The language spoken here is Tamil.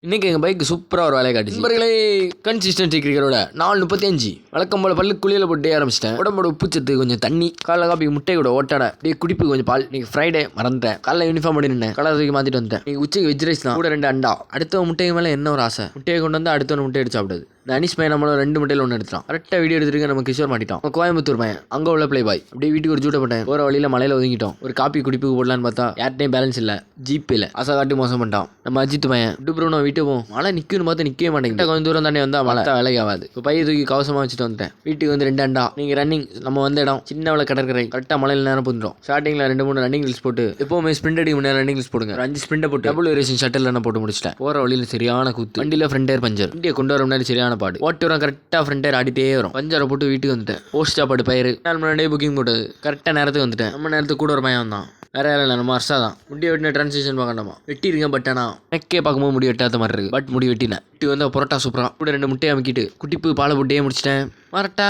இன்னைக்கு எங்கள் பைக் சூப்பராக ஒரு வேலையை காட்டுச்சு. நண்பர்களே, கன்சிஸ்டன்சி கிரிக்கெட்டோட 4:35 வழக்கம் போல பல்லு குளியல போட்டு ஆரம்பிச்சிட்டேன். உடம்போட உப்புச்சத்து கொஞ்சம் தண்ணி, காலைல காப்பி முட்டை கூட ஓட்டாட அப்படியே குடிப்பு கொஞ்சம் பால். இன்னைக்கு ஃப்ரைடே மறந்துட்டேன். காலைல யூனிஃபார்ம் பண்ணி நின்னேன், கலர் தூக்கி மாற்றிட்டு வந்துட்டேன். இன்னைக்கு உச்சைக்கு வெஜ் ரைஸ் தான், கூட 2 அண்டா. அடுத்த முட்டைக்கு மேலே என்ன ஒரு ஆசை, முட்டையை கொண்டு வந்து அடுத்த முட்டை எடுத்து சாப்பிடுது. இந்த அனிஷ் பையன் நம்மள 2 முட்டையில் 1 எடுத்துட்டான். கரெக்டாக வீடியோ எடுத்துருக்க நம்ம கிஷோர் மாட்டிட்டோம். கோயம்புத்தூர் பையன், அங்கே உள்ள பிளே பாய். அப்படியே வீட்டுக்கு ஒரு ஜூட்டை போட்டேன். போகிற வழியில் மலையில் ஒதுங்கிட்டோம். ஒரு காப்பி குடிப்புக்கு போடலான்னு பார்த்தா யார்ட்டையும் பேலன்ஸ் இல்லை, ஜிபே இல்லை. ஆசை காட்டி மோசம் பண்ணிட்டான். நம்ம அஜித் பையன் விட்டு வீட்டு போவோம். மழை நிற்குன்னு பார்த்து நிற்கவே மாட்டேங்குது. கொஞ்சம் தூரம் தானே வந்தால் மழை வேலைக்கு ஆகாது. இப்போ பைய தூக்கி கவசமாக வச்சுட்டு வந்துட்டேன். வீட்டுக்கு வந்து 2 அண்டா. நீங்கள் ரன்னிங் நம்ம வந்த இடம் சின்ன கடற்கரை. கரெக்டாக மலையில் நேரம் புந்துடும். ஸ்டார்டிங்கில் 2-3 ரன்னிங் ரீல்ஸ் போட்டு எப்போவுமே ஸ்பிரிண்ட் அடிக்க முன்னாடி ரன்னிங் ரீல்ஸ் போடுங்க. 5 ஸ்பிரிண்டை போட்டு டபுள் ரேசிங் ஷட்டில் என்ன போட்டு முடிச்சிட்டேன். போகிற வழியில் சரியான கூத்து. வண்டியில் ஃப்ரண்ட் டயர் பஞ்சர். வண்டியை கொண்டு வர முன்னாடி சரியான பாடு. ஓட்டு வரும் கரெக்டாக ஃப்ரண்ட் டயர் ஆடிட்டே வரும். பஞ்சரை போட்டு வீட்டுக்கு வந்துட்டேன். போஸ்ட் சாப்பாடு பயிர் 4 முன்னாடியே புக்கிங் போட்டது. கரெக்டாக நேரத்துக்கு வந்துட்டேன். நம்ம நேரத்துக்கு கூட ஒரு பையன் தான், வேற யாரும் இல்லை, நம்ம அர்ஷா தான். முடி வெட்டின ட்ரான்ஸ்லேஷன் பார்க்கணுமா வெட்டியிருக்கேன். பட் ஆனால் நெக்கே பார்க்கும்போது முடி வெட்டாத மாதிரி இருக்கு. பட் முடி வெட்டினேன். வீட்டு வந்து பரோட்டா சூப்பராக கூட 2 முட்டையை அமைக்கிட்டு குட்டிப்பு பாலை போட்டே முடிச்சிட்டேன். வரட்டா.